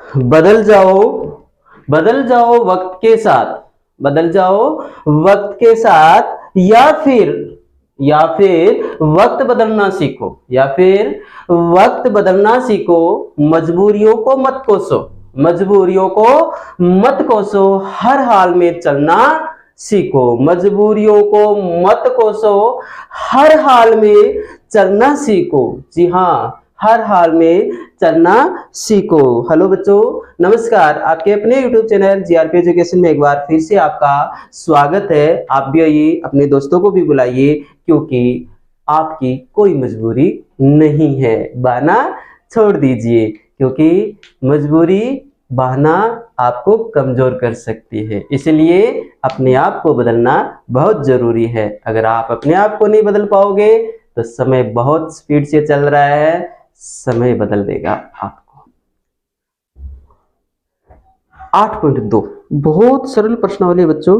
बदल जाओ, बदल जाओ वक्त के साथ, बदल जाओ वक्त के साथ, या फिर वक्त बदलना सीखो, या फिर वक्त बदलना सीखो। मजबूरियों को मत कोसो, मजबूरियों को मत कोसो, हर हाल में चलना सीखो। मजबूरियों को मत कोसो, हर हाल में चलना सीखो। जी हाँ, हर हाल में चलना सीखो। हेलो बच्चों, नमस्कार। आपके अपने YouTube चैनल जीआरपी एजुकेशन में एक बार फिर से आपका स्वागत है। आप भी आइए, अपने दोस्तों को भी बुलाइए, क्योंकि आपकी कोई मजबूरी नहीं है। बहाना छोड़ दीजिए, क्योंकि मजबूरी बहाना आपको कमजोर कर सकती है। इसलिए अपने आप को बदलना बहुत जरूरी है। अगर आप अपने आप को नहीं बदल पाओगे तो समय बहुत स्पीड से चल रहा है, समय बदल देगा आपको। 8.2 बहुत सरल प्रश्नावली है बच्चों,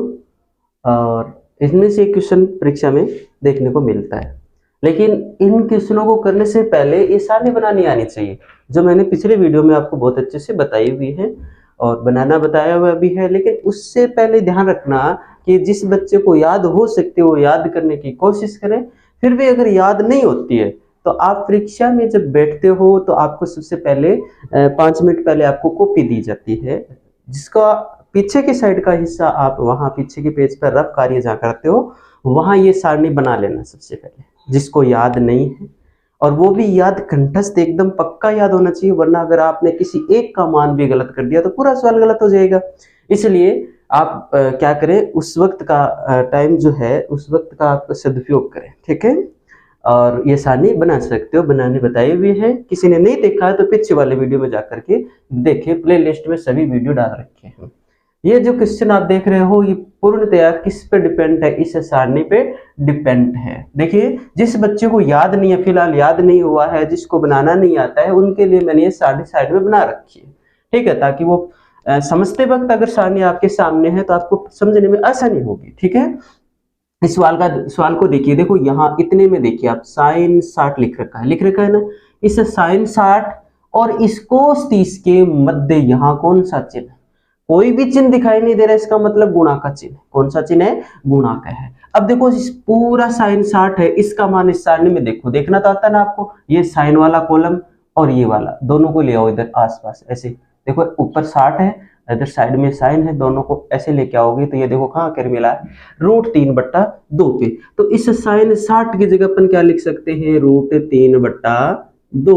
और इसमें से एक क्वेश्चन परीक्षा में देखने को मिलता है। लेकिन इन क्वेश्चनों को करने से पहले ये सारणी बनानी आनी चाहिए, जो मैंने पिछले वीडियो में आपको बहुत अच्छे से बताई हुई है और बनाना बताया हुआ भी है। लेकिन उससे पहले ध्यान रखना कि जिस बच्चे को याद हो सकते हो याद करने की कोशिश करें। फिर भी अगर याद नहीं होती है तो आप परीक्षा में जब बैठते हो तो आपको सबसे पहले 5 मिनट पहले आपको कॉपी दी जाती है, जिसका पीछे की साइड का हिस्सा आप वहां पीछे के पेज पर रफ कार्य जहाँ करते हो वहां ये सारणी बना लेना सबसे पहले, जिसको याद नहीं है। और वो भी याद कंठस्थ एकदम पक्का याद होना चाहिए, वरना अगर आपने किसी एक का मान भी गलत कर दिया तो पूरा सवाल गलत हो जाएगा। इसलिए आप क्या करें, उस वक्त का टाइम जो है उस वक्त का आप सदुपयोग करें, ठीक है। और ये सारणी बना सकते हो, बनाने बताए हुए हैं। किसी ने नहीं देखा है तो पीछे वाले वीडियो में जाकर के देखें, प्ले लिस्ट में सभी वीडियो डाल रखे हैं। ये जो क्वेश्चन आप देख रहे हो ये पूर्णतया किस पे डिपेंड है, इस सारणी पे डिपेंड है। देखिए, जिस बच्चे को याद नहीं है, फिलहाल याद नहीं हुआ है, जिसको बनाना नहीं आता है, उनके लिए मैंने ये सारणी साइड में बना रखी है, ठीक है, ताकि वो समझते वक्त अगर सारणी आपके सामने है तो आपको समझने में आसानी होगी, ठीक है। इस सवाल को देखिए, देखो यहाँ इतने में देखिए आप साइन 60 लिख रखा है ना। इस साइन 60 और इस कोस 30 के मध्य यहाँ कौन सा चिन्ह, कोई भी चिन्ह दिखाई नहीं दे रहा, इसका मतलब गुणा का चिन्ह। कौन सा चिन्ह है? गुणा का है। अब देखो, इस पूरा साइन 60 है, इसका मान इस सारणी में देखो, देखना तो आता है ना आपको। ये साइन वाला कॉलम और ये वाला दोनों को ले आओ इधर आसपास, ऐसे देखो, ऊपर 60 है, इधर साइड में साइन है, दोनों को ऐसे लेके आओगे तो ये देखो कहाँ कर मिला है, √3/2 पे। तो इस साइन 60 की जगह अपन क्या लिख सकते हैं, √3/2।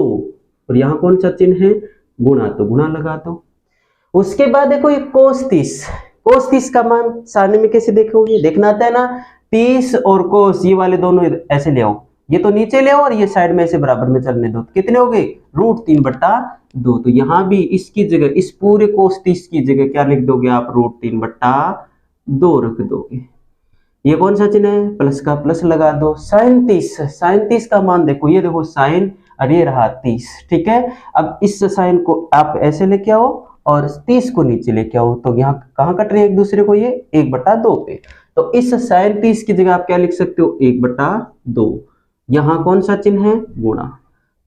और यहाँ कौन सा चिन्ह है? गुणा, तो गुणा लगा दो। उसके बाद देखो ये कोस 30 का मान सारणी में कैसे देखोगे, देखना आता है ना। 30 और कोस ये वाले दोनों ऐसे ले आओ, ये तो नीचे ले आओ और ये साइड में ऐसे बराबर में चलने दो, कितने हो गए? √3/2। तो यहां भी इसकी जगह, इस पूरे कोस 30 की जगह क्या लिख दोगे आप? √3/2 रख दोगे। ये कौन सा चिन्ह है? प्लस का प्लस लगा दो। साइन 30 का मान देखो, ये देखो साइन, और ये रहा 30, ठीक है। अब इस साइन को आप ऐसे लेके आओ और 30 को नीचे लेके आओ, तो यहाँ कहाँ कट रहे हैं एक दूसरे को? ये 1/2 पे। तो इस साइन 30 की जगह आप क्या लिख सकते हो? 1/2। यहाँ कौन सा चिन्ह है? गुणा।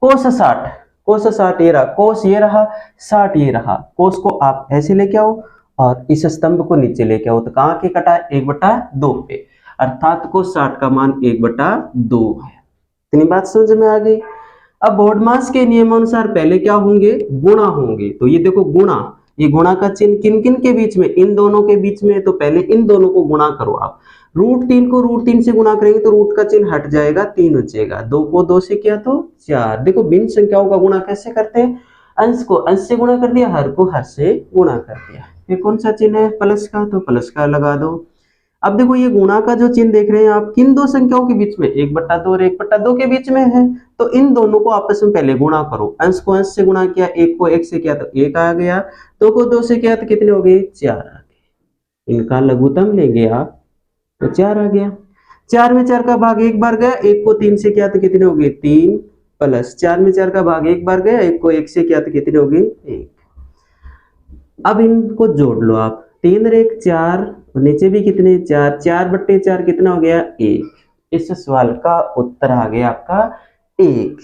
कोस 60 ये रहा, कोस ये रहा, 60 ये रहा। कोस को आप ऐसे लेके आओ और इस स्तंभ को नीचे लेके आओ, तो कहाँ के कटा? 1/2 पे, अर्थात को 60 का मान 1/2 है। इतनी बात समझ में आ गई। अब बोर्डमास के नियमानुसार पहले क्या होंगे? गुणा होंगे। तो ये देखो गुणा, ये गुणा का चिन्ह किन किन के बीच में? इन दोनों के बीच में। तो पहले इन दोनों को गुणा करो आप। √3 को √3 से गुणा करेंगे तो रूट का चिन्ह हट जाएगा, 3 बचेगा। 2 को 2 से किया तो 4। देखो भिन्न संख्याओं का गुणा कैसे करते हैं? अंश को अंश से गुणा कर दिया, हर को हर से गुणा कर दिया। ये कौन सा चिन्ह है? प्लस का, तो प्लस का लगा दो। अब देखो ये गुणा का जो चिन्ह देख रहे हैं आप, किन दो संख्याओं के बीच में? 1/2 और 1/2 के बीच में है। तो इन दोनों को आपस में पहले गुणा करो। अंश को अंश से गुणा किया, 1 को 1 से किया तो 1 आ गया, 2 को 2 से किया तो कितने हो गए? 4 आ गए। इनका लघुत्तम लेंगे आप तो 4 आ गया। 4 में 4 का भाग एक बार गया, 1 को 3 से किया तो कितने हो गए? 3, प्लस 4 में 4 का भाग एक बार गया, 1 को 1 से किया तो कितने हो गए? 1। अब इनको जोड़ लो आप, 3 और 1 4, और नीचे भी कितने? 4, 4/4 कितना हो गया? 1। इस सवाल का उत्तर आ गया आपका 1।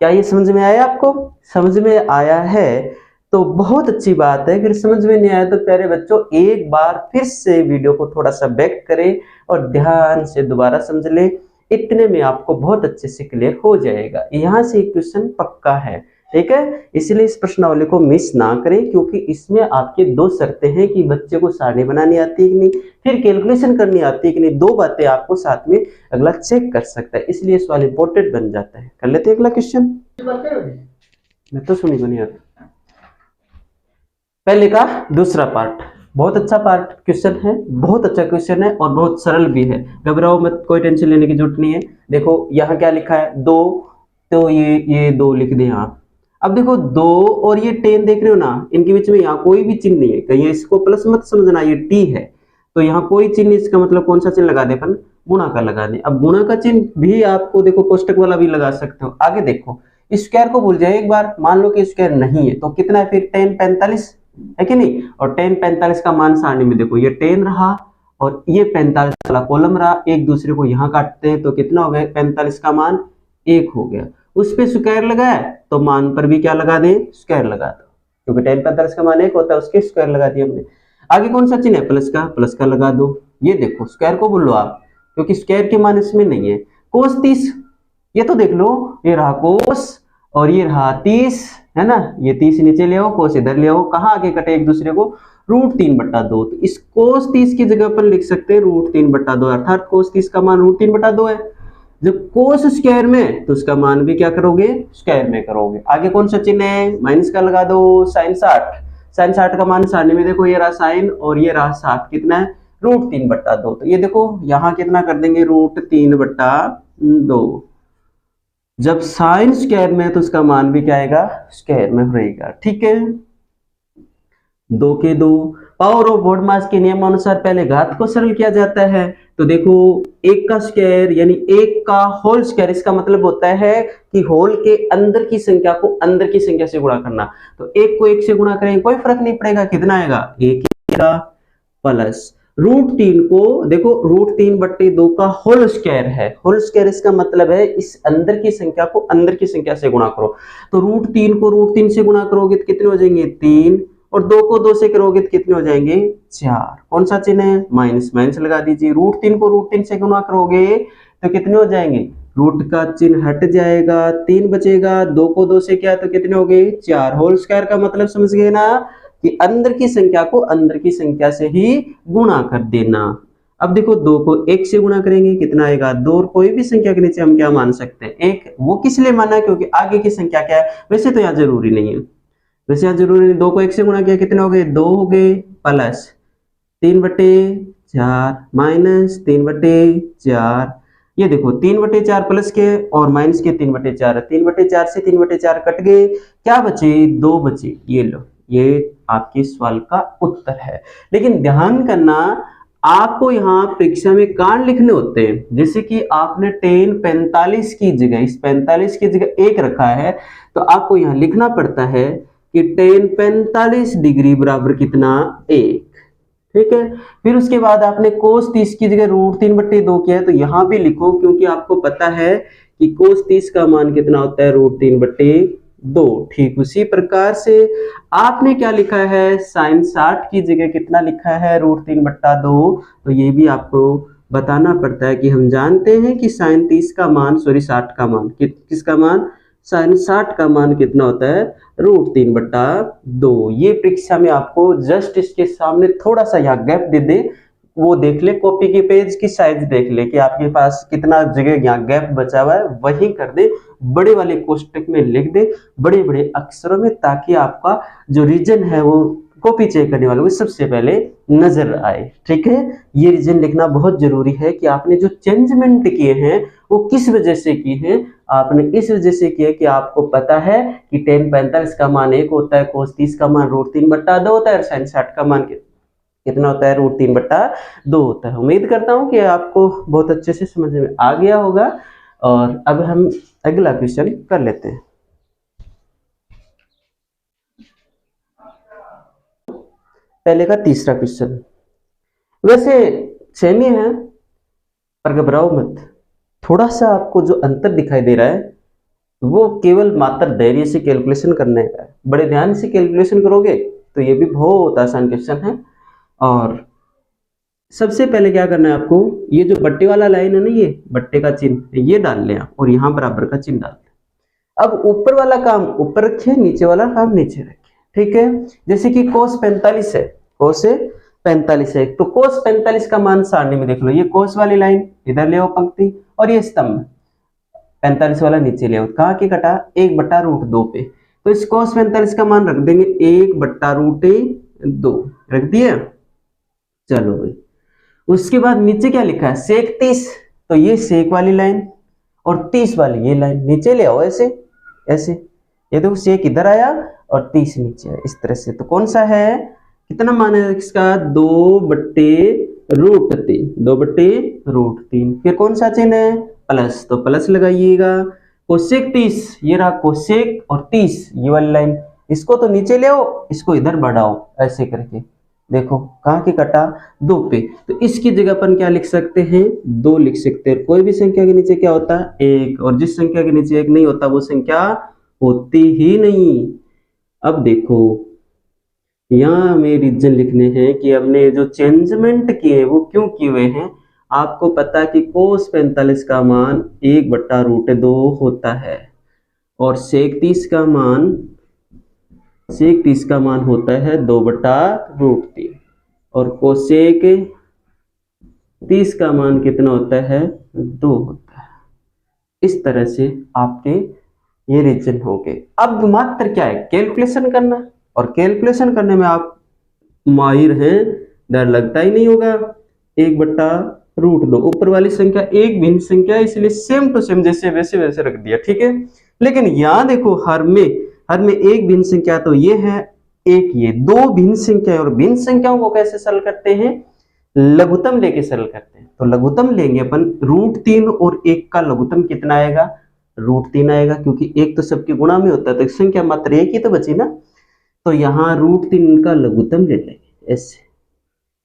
क्या ये समझ में आया आपको? समझ में आया है तो बहुत अच्छी बात है। अगर समझ में नहीं आया तो प्यारे बच्चों एक बार फिर से वीडियो को थोड़ा सा बैक करें और ध्यान से दोबारा समझ ले, इतने में आपको बहुत अच्छे से क्लियर हो जाएगा। यहाँ से क्वेश्चन पक्का है, ठीक है। इसलिए इस प्रश्नावली को मिस ना करें, क्योंकि इसमें आपके दो शर्तें हैं कि बच्चे को सारणी बनानी आती है कि नहीं, फिर कैलकुलेशन करनी आती है कि नहीं, दो बातें आपको साथ में अगला चेक कर सकता है। इसलिए सवाल इंपॉर्टेंट बन जाता है। कर लेते हैं अगला क्वेश्चन। मैं तो सुनी को नहीं आता। पहले का दूसरा पार्ट बहुत अच्छा पार्ट क्वेश्चन है, बहुत अच्छा क्वेश्चन है और बहुत सरल भी है। घबराओ मत, कोई टेंशन लेने की जरूरत नहीं है। देखो यहाँ क्या लिखा है, दो, तो ये दो लिख दें आप। अब देखो दो और ये 10 देख रहे हो ना, इनके बीच में यहाँ कोई भी चिन्ह नहीं है, कहीं इसको प्लस मत समझना, ये टी है तो यहाँ कोई चिन्ह, इसका मतलब कौन सा चिन्ह लगा दे अपन, गुणा का लगा दे। अब गुणा का चिन्ह भी आपको देखो कोष्टक वाला भी लगा सकते हो। आगे देखो स्क्वायर को भूल जाए एक बार, मान लो कि स्क्वायर नहीं है तो कितना है फिर 10 45 है कि नहीं। और 10 45 का मान सारणी में देखो ये 10 रहा और ये 45 वाला कॉलम रहा, एक दूसरे को यहाँ काटते हैं तो कितना हो गया, 45 का मान 1 हो गया। उस पे स्क्वायर लगाया तो मान पर भी क्या लगा दे, स्क्वायर लगा दो, क्योंकि 10 45 का मान 1 होता है, उसके स्क्वायर लगा दिया हमने। आगे कौन सा चिन्ह है, प्लस का लगा दो। ये देखो स्क्वायर को बोलो आप, क्योंकि स्क्वायर के मान इसमें नहीं है। कोस 30 ये तो देख लो, ये रहा कोस और ये रहा 30 है ना, ये 30 नीचे ले आओ, कोस इधर ले आओ, कहाँ आगे कटे एक दूसरे को, √3/2। तो इस कोस 30 की जगह पर लिख सकते हैं √3/2, अर्थात कोस 30 का मान √3/2 है। जब कोस स्क्वायर में तो उसका मान भी क्या करोगे, स्क्वायर में करोगे। आगे कौन सा चिन्ह है, माइनस का लगा दो, sin 60। sin 60 का मान सारणी में देखो ये रहा साइन और ये रहा 60, कितना है √3/2। तो ये देखो यहाँ कितना कर देंगे, √3/2। जब साइन स्क्वायर में है तो उसका मान भी क्या आएगा, स्क्वायर में रहेगा, ठीक है। 2 के 2 पावर ऑफ BODMAS के नियम अनुसार पहले घात को सरल किया जाता है। तो देखो 1 का स्क्वायर यानी 1 का होल स्क्वायर, इसका मतलब होता है कि होल के अंदर की संख्या को अंदर की संख्या से गुणा करना। तो 1 को 1 से गुणा करेंगे कोई फर्क नहीं पड़ेगा, कितना आएगा 1 का प्लस √3 को देखो √3/2 का होल स्क्वायर है। होल स्क्वायर इसका मतलब है इस अंदर की संख्या को अंदर की संख्या से गुणा करो। तो √3 को √3 से गुणा करोगे तो कितने हो जाएंगे 3, और 2 को 2 से करोगे तो कितने हो जाएंगे 4। कौन सा चिन्ह है, माइनस, माइनस लगा दीजिए। √3 को √3 से गुणा करोगे तो कितने हो जाएंगे, रूट का चिन्ह हट जाएगा, 3 बचेगा, 2 को 2 से क्या तो कितने हो गए 4। होल स्क्वायर का मतलब समझ गए ना, कि अंदर की संख्या को अंदर की संख्या से ही गुणा कर देना। अब देखो 2 को 1 से गुणा करेंगे कितना आएगा 2, और कोई भी संख्या के नीचे हम क्या मान सकते हैं 1। वो किस लिए माना, क्योंकि आगे की संख्या क्या है, वैसे तो यहाँ जरूरी नहीं है, वैसे यहाँ जरूरी नहीं। 2 को 1 से गुणा किया कितने हो गए 2 हो गए, प्लस 3/4 माइनस 3/4। ये देखो 3/4 प्लस के और माइनस के 3/4, 3/4 से 3/4 कट गए, क्या बचे 2 बचे। ये लो, ये आपके सवाल का उत्तर है। लेकिन ध्यान करना, आपको यहाँ परीक्षा में कांड लिखने होते हैं, जैसे कि आपने 10 45 की जगह, इस 45 की जगह 1 रखा है, तो आपको यहाँ लिखना पड़ता है कि 10 45 डिग्री बराबर कितना 1, ठीक है। फिर उसके बाद आपने कोस 30 की जगह √3/2 किया है, तो यहां भी लिखो, क्योंकि आपको पता है कि कोस 30 का मान कितना होता है √3/2। ठीक उसी प्रकार से आपने क्या लिखा है, sin 60 की जगह कितना लिखा है √3/2। तो ये भी आपको बताना पड़ता है कि हम जानते हैं कि sin 30 का मान, सॉरी 60 का मान, किसका मान, sin 60 का मान कितना होता है √3/2। ये परीक्षा में आपको जस्ट इसके सामने थोड़ा सा यहाँ गैप दे दे, वो देख ले, कॉपी के पेज की साइज देख ले कि आपके पास कितना जगह यहाँ गैप बचा हुआ है, वही कर दे, बड़े वाले कोष्टक में लिख दे बड़े बड़े अक्षरों में, ताकि आपका जो रीजन है वो कॉपी चेक करने वालों को सबसे पहले नजर आए, ठीक है। ये रीजन लिखना बहुत जरूरी है कि आपने जो चेंजमेंट किए हैं वो किस वजह से किए हैं। आपने इस वजह से किया कि आपको पता है कि 10 45 का मान 1 होता है, कोस 30 का मान √3/2 होता है, और sin 60 का मान कितना होता है √3/2 होता है। उम्मीद करता हूं कि आपको बहुत अच्छे से समझ में आ गया होगा। और अब हम अगला क्वेश्चन कर लेते हैं। पहले का तीसरा क्वेश्चन वैसे सेम ही है, पर घबराओ मत, थोड़ा सा आपको जो अंतर दिखाई दे रहा है वो केवल मात्र धैर्य से कैलकुलेशन करने का है। बड़े ध्यान से कैलकुलेशन करोगे तो ये भी बहुत आसान क्वेश्चन है। और सबसे पहले क्या करना है आपको, ये जो बट्टे वाला लाइन है ना, ये बट्टे का चिन्ह ये डाल लें आप, और यहाँ बराबर का चिन्ह डाल दें। अब ऊपर वाला काम ऊपर रखिए, नीचे वाला काम नीचे रखिए, ठीक है। जैसे कि कोस 45 है, कोस 45 है, तो कोस 45 का मान सारणी में देख लो, ये कोस वाली लाइन इधर ले आओ पंक्ति, और ये स्तंभ 45 वाला नीचे ले आओ। कहाँ के कटा, 1/√2 पे। तो इस कोस 45 का मान रख देंगे 1/√2 रख दिया। चलो भाई, उसके बाद नीचे क्या लिखा है, सेक 30, तो ये सेक वाली लाइन और 30 वाली ये लाइन नीचे ले आओ, ऐसे ऐसे। ये देखो सेक इधर आया और 30 नीचे आया, इस तरह से। तो कौन सा है, कितना मान है इसका, 2/√3, 2/√3। फिर कौन सा चिन्ह है, प्लस, तो प्लस लगाइएगा। कोसेक 30, ये रहा कोसेक, और 30 ये वाली लाइन, इसको तो नीचे ले आओ, इसको इधर बढ़ाओ, ऐसे करके। देखो कहाँ के कटा, 2 पे। तो इसकी जगह अपन क्या लिख सकते हैं, 2 लिख सकते हैं। कोई भी संख्या के नीचे क्या होता है, 1, और जिस संख्या के नीचे 1 नहीं होता वो संख्या होती ही नहीं। अब देखो यहाँ हमें रीजन लिखने हैं कि हमने जो चेंजमेंट किए वो क्यों किए हुए हैं। आपको पता है कि कोस 45 का मान 1/√2 होता है, और सेक 30 का मान होता है 2/√3, और कोसेक 30 का मान कितना होता है, 2 होता है। इस तरह से आपके ये रीजन हो गए। अब मात्र क्या है, कैलकुलेशन करना, और कैलकुलेशन करने में आप माहिर हैं, डर लगता ही नहीं होगा। 1/√2, ऊपर वाली संख्या एक भिन्न संख्या है, इसलिए सेम टू सेम जैसे वैसे वैसे रख दिया, ठीक है। लेकिन यहाँ देखो हर में एक भिन्न संख्या, तो ये है एक, ये 2 भिन्न संख्या, और भिन्न संख्याओं को कैसे सरल करते हैं, लघुत्तम लेके सरल करते हैं। तो लघुत्तम लेंगे अपन, √3 और 1 का लघुत्तम कितना आएगा, √3 आएगा, क्योंकि 1 तो सबके गुणा में होता है, तो संख्या मात्र 1 ही तो बची ना। तो यहाँ √3 का लघुत्तम ले लेंगे ऐसे,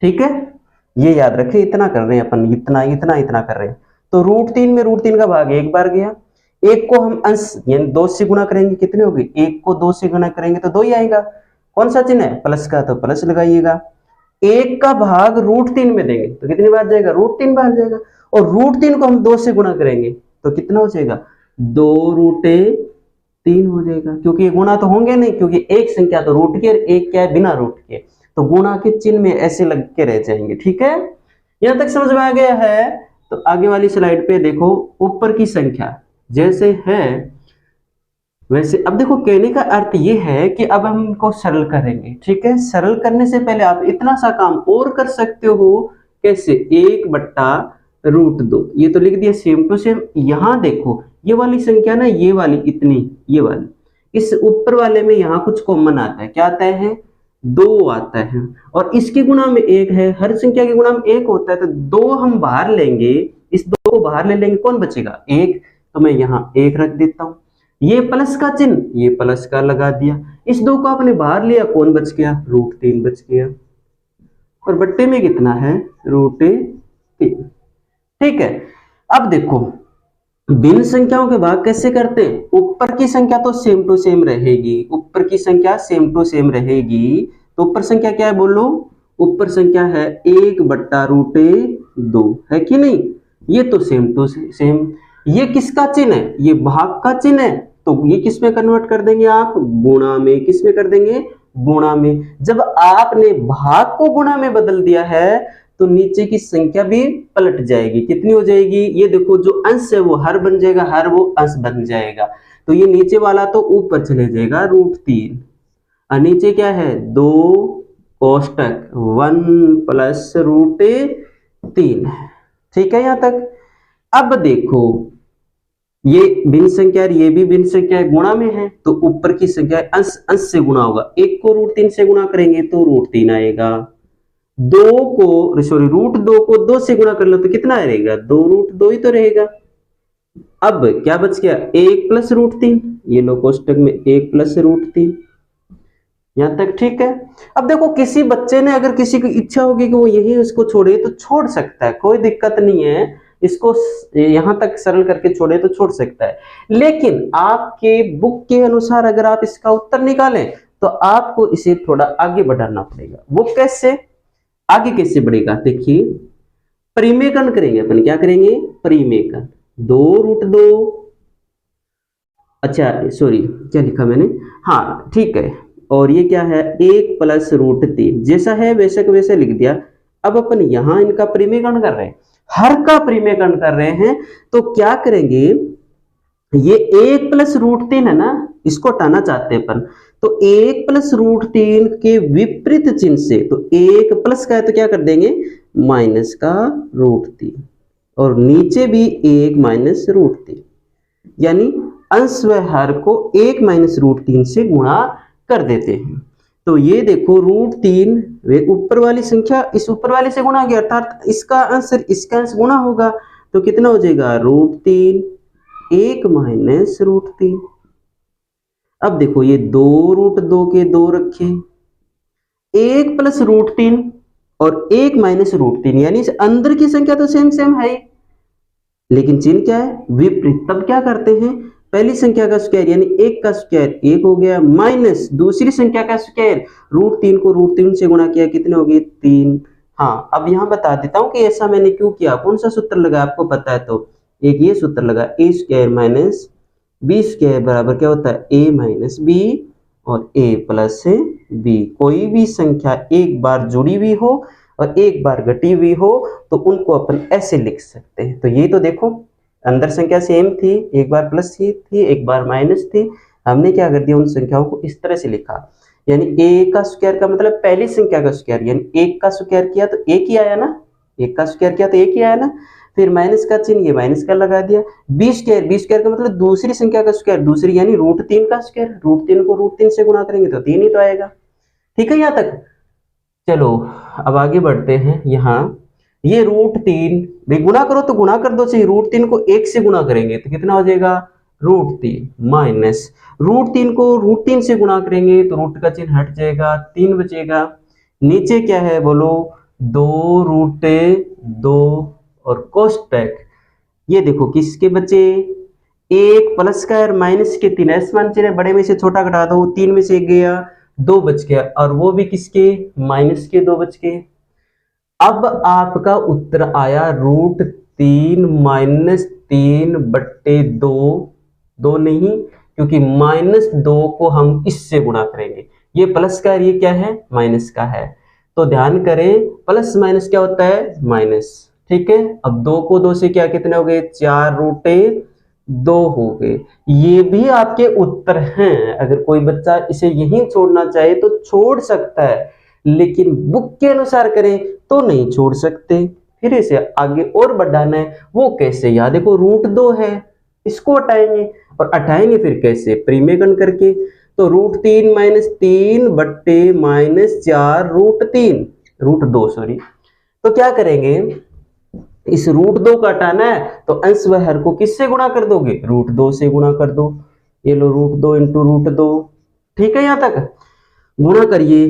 ठीक है। ये याद रखें, इतना कर रहे हैं अपन, इतना इतना इतना कर रहे हैं। तो √3 में √3 का भाग एक बार गया, 1 को हम अंश यानी 2 से गुणा करेंगे, कितने हो गए, 1 को 2 से गुणा करेंगे तो 2 ही आएगा। कौन सा चिन्ह है, प्लस का, तो प्लस लगाइएगा। 1 का भाग √3 में देंगे तो कितनी बार जाएगा, √3 बार जाएगा। और √3 को हम 2 से गुणा करेंगे तो कितना हो जाएगा, 2√3 हो जाएगा, क्योंकि ये गुणा तो होंगे नहीं, क्योंकि एक संख्या तो रूट की और एक क्या है, बिना रूट के, तो गुणा के चिन्ह में ऐसे लग के रह जाएंगे, ठीक है। यहां तक समझ में आ गया है। तो आगे वाली स्लाइड पे देखो, ऊपर की संख्या जैसे है वैसे। अब देखो कहने का अर्थ ये है कि अब हम इनको सरल करेंगे, ठीक है। सरल करने से पहले आप इतना सा काम और कर सकते हो, कैसे, 1/√2, ये तो लिख दिया सेम टू सेम। यहां देखो ये वाली संख्या ना, ये वाली इतनी, ये वाली, इस ऊपर वाले में यहाँ कुछ कॉमन आता है, क्या आता है, 2 आता है, और इसके गुणा में 1 है, हर संख्या के गुणा में 1 होता है, तो 2 हम बाहर लेंगे, इस 2 को बाहर ले लेंगे, कौन बचेगा, 1, तो मैं यहाँ 1 रख देता हूँ। ये प्लस का चिन्ह, ये प्लस का लगा दिया, इस 2 को आपने बाहर लिया, कौन बच गया, √3 बच गया, और बट्टे में कितना है, √3, ठीक है। अब देखो भिन्न संख्याओं के भाग कैसे करते हैं, ऊपर की संख्या तो सेम टू सेम रहेगी, ऊपर की संख्या सेम टू सेम रहेगी, तो ऊपर संख्या क्या है बोलो, ऊपर संख्या है 1/√2, है कि नहीं, ये तो सेम टू सेम। ये किसका चिन्ह है, ये भाग का चिन्ह है, तो ये किस में कन्वर्ट कर देंगे आप, गुणा में। किस में कर देंगे, गुणा में। जब आपने भाग को गुणा में बदल दिया है तो नीचे की संख्या भी पलट जाएगी, कितनी हो जाएगी, ये देखो जो अंश है वो हर बन जाएगा, हर वो अंश बन जाएगा, तो ये नीचे वाला तो ऊपर चले जाएगा, √3, और नीचे क्या है, 2 कोष्टक 1 + √3, ठीक है यहां तक। अब देखो ये भिन्न संख्या है, ये भी भिन्न संख्या है, गुणा में है, तो ऊपर की संख्या अंश अंश से गुणा होगा, 1 को √3 से गुणा करेंगे तो √3 आएगा, 2 को 2 से गुणा कर लो तो कितना रहेगा, 2√2 ही तो रहेगा। अब क्या बच गया, 1 + √3, ये लो कोष्टक में 1 + √3, यहां तक ठीक है। अब देखो किसी बच्चे ने, अगर किसी की इच्छा होगी कि वो यही उसको छोड़े तो छोड़ सकता है, कोई दिक्कत नहीं है, इसको यहाँ तक सरल करके छोड़े तो छोड़ सकता है, लेकिन आपके बुक के अनुसार अगर आप इसका उत्तर निकालें तो आपको इसे थोड़ा आगे बढ़ाना पड़ेगा। वो कैसे, आगे कैसे बढ़ेगा, देखिए परिमेकन करेंगे अपन। क्या करेंगे, परिमेकन। 2√2, अच्छा सॉरी क्या लिखा मैंने, हाँ ठीक है, और ये क्या है 1 + √3, जैसा है वैसे को वैसे लिख दिया। अब अपन यहां इनका परिमेकन कर रहे हैं, हर का परिमेकन कर रहे हैं, तो क्या करेंगे, ये 1 + √3 है ना, इसको हटाना चाहते हैं अपन, तो 1 + √3 के विपरीत चिन्ह से, तो 1 प्लस का है तो क्या कर देंगे माइनस का √3, और नीचे भी 1 - √3, यानी अंश व हर को 1 - √3 से गुणा कर देते हैं। तो ये देखो √3 वे ऊपर वाली संख्या इस ऊपर वाले से गुणा किया, अर्थात इसका अंश इसका अंश गुणा होगा, तो कितना हो जाएगा √3 1 - √3। अब देखो ये 2√2 के 2 रखे, 1 + √3 और 1 - √3, यानी इस अंदर की संख्या तो सेम सेम है, लेकिन चिन्ह क्या है विपरीत। तब क्या करते हैं, पहली संख्या का स्क्वायर यानी 1 का स्क्वायर 1 हो गया, माइनस दूसरी संख्या का स्क्वायर √3 को √3 से गुणा किया, कितने हो गए 3। हाँ अब यहां बता देता हूं कि ऐसा मैंने क्यों किया, कौन सा सूत्र लगा आपको पता है तो एक ये सूत्र लगा, a² - b² बराबर क्या होता है a - b और a + b। कोई भी संख्या एक बार जुड़ी हुई हो और एक बार घटी हुई हो तो उनको अपन ऐसे लिख सकते हैं। तो ये तो देखो अंदर संख्या सेम थी, एक बार प्लस थी एक बार माइनस थी, हमने क्या कर दिया उन संख्याओं को इस तरह से लिखा, यानी a का स्क्वायर का मतलब पहली संख्या का स्क्वायर, यानी 1 का स्क्वायर किया तो 1 ही आया ना, 1 का स्क्वायर किया तो 1 ही आया ना, फिर माइनस का चिन्ह ये माइनस का लगा दिया, b² का मतलब दूसरी संख्या का स्क्वायर, दूसरी यानी √3 का स्क्वायर, √3 को √3 से गुणा करेंगे तो 3 ही तो आएगा। ठीक है यहाँ तक, चलो अब आगे बढ़ते हैं। यहाँ ये √3 भाई गुणा करो तो गुणा कर दो, चाहिए √3 को 1 से गुणा करेंगे तो कितना हो जाएगा √3 माइनस √3 को √3 से गुणा करेंगे तो रूट का चिन्ह हट जाएगा, 3 बचेगा, नीचे क्या है बोलो 2√2 और कोष्टक, ये देखो किसके बचे 1 प्लस का और माइनस के 3, आसमान चिन्ह बड़े में से छोटा घटा दो, 3 में से 1 गया 2 बच गया, और वो भी किसके माइनस के 2 बच गए। अब आपका उत्तर आया √3 - 3/2, 2 नहीं क्योंकि -2 को हम इससे गुणा करेंगे, ये प्लस का ये क्या है माइनस का है, तो ध्यान करें प्लस माइनस क्या होता है माइनस। ठीक है, अब 2 को 2 से क्या कितने हो गए 4√2 हो गए। ये भी आपके उत्तर हैं, अगर कोई बच्चा इसे यहीं छोड़ना चाहे तो छोड़ सकता है, लेकिन बुक के अनुसार करें तो नहीं छोड़ सकते, फिर इसे आगे और बढ़ाना है। वो कैसे, या देखो √2 है इसको हटाएंगे, और हटाएंगे फिर कैसे परिमेयकन करके, तो √3 - 3/- -4√3 √2 सॉरी, तो क्या करेंगे इस √2 को हटाना है तो अंश व हर को किससे गुणा कर दोगे √2 से गुणा कर दो, ये लो √2 × √2। ठीक है, यहां तक गुणा करिए,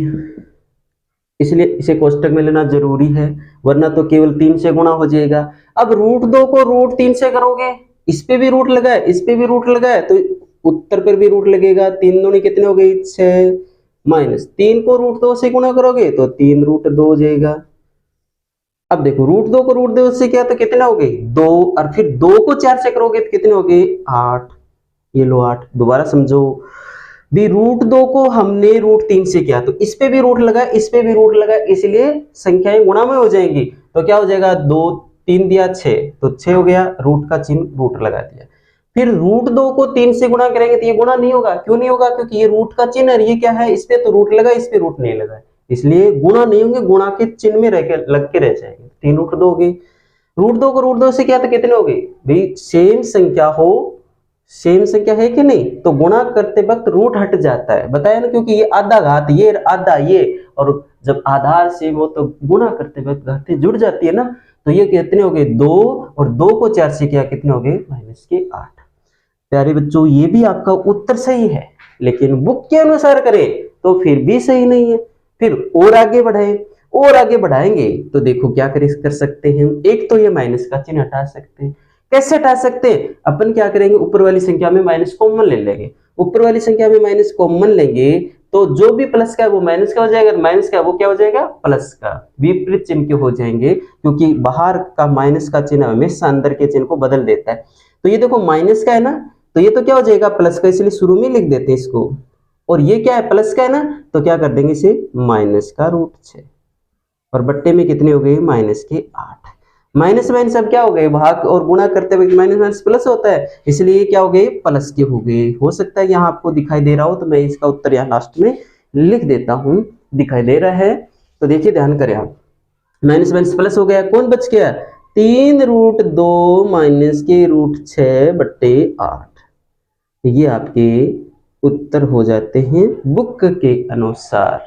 इसलिए इसे कोष्टक में लेना जरूरी है वरना तो केवल 3 से गुणा हो जाएगा। अब √2 को √3 से करोगे, इस पे भी रूट लगा है इस पे भी रूट लगा है तो उत्तर पर भी रूट लगेगा, 3 दूनी कितने हो गए 6, माइनस 3 को √2 से गुणा करोगे तो 3√2 हो जाएगा। अब देखो √2 को √2 से किया तो कितने हो गए 2, और फिर 2 को 4 से करोगे तो कितने हो गए 8, ये लो 8। दोबारा समझो भी √2 को हमने √3 से किया तो इस पे भी रूट लगा इस पे भी रूट लगा, इसलिए संख्याएं गुणा में हो जाएंगी, तो क्या हो जाएगा 2 3 दिया 6, तो 6 हो गया, रूट का चिन्ह रूट लगा दिया। फिर √2 को 3 से गुणा करेंगे तो ये गुणा नहीं होगा, क्यों नहीं होगा क्योंकि ये रूट का चिन्ह है, ये क्या है इस पे तो रूट लगा इस पे रूट नहीं लगा, इसलिए गुणा नहीं होंगे, गुणा के चिन्ह में लग के रह जाएंगे। 3√2 हो गई, √2 को √2 से क्या तो कितने हो गए भाई सेम संख्या हो, सेम संख्या है कि नहीं, तो गुणा करते वक्त रूट हट जाता है, बताया ना, क्योंकि ये आधा घात ये आधा ये, और जब आधार सेम हो तो गुणा करते वक्त घातें जुड़ जाती है ना, तो ये कितने हो गए 2, और 2 को 4 से किया कितने हो गए -8। प्यारे बच्चों ये भी आपका उत्तर सही है, लेकिन बुक के अनुसार करें तो फिर भी सही नहीं है। फिर और आगे बढ़े, और आगे बढ़ाएंगे तो देखो क्या कर सकते हैं, एक तो ये माइनस का चिन्ह हटा सकते हैं। कैसे हटा सकते हैं, अपन क्या करेंगे, ऊपर वाली संख्या में माइनस कॉमन ले लेंगे। ऊपर वाली संख्या में माइनस कॉमन लेंगे तो जो भी प्लस का है वो माइनस का हो जाएगा, माइनस का वो क्या हो जाएगा, प्लस का। विपरीत चिन्ह के हो जाएंगे क्योंकि बाहर का माइनस का चिन्ह हमेशा अंदर के चिन्ह को बदल देता है। तो ये देखो माइनस का है ना, तो ये तो क्या हो जाएगा, प्लस का, इसलिए शुरू में लिख देते हैं इसको। और ये क्या है, प्लस का है ना, तो क्या कर देंगे इसे माइनस का रूट 6, और बट्टे में कितने हो गए, माइनस के 8। माइनस माइनस अब क्या हो गए, भाग और गुणा करते हुए माइनस माइनस प्लस होता है, इसलिए क्या हो गए, प्लस के हो गए। हो सकता है यहाँ आपको दिखाई दे रहा हो, तो मैं इसका उत्तर यहाँ लास्ट में लिख देता हूँ। दिखाई दे रहा है तो देखिए, ध्यान करें आप, माइनस माइनस प्लस हो गया, कौन बच गया, 3√2 माइनस के √6/8। ये आपके उत्तर हो जाते हैं बुक के अनुसार।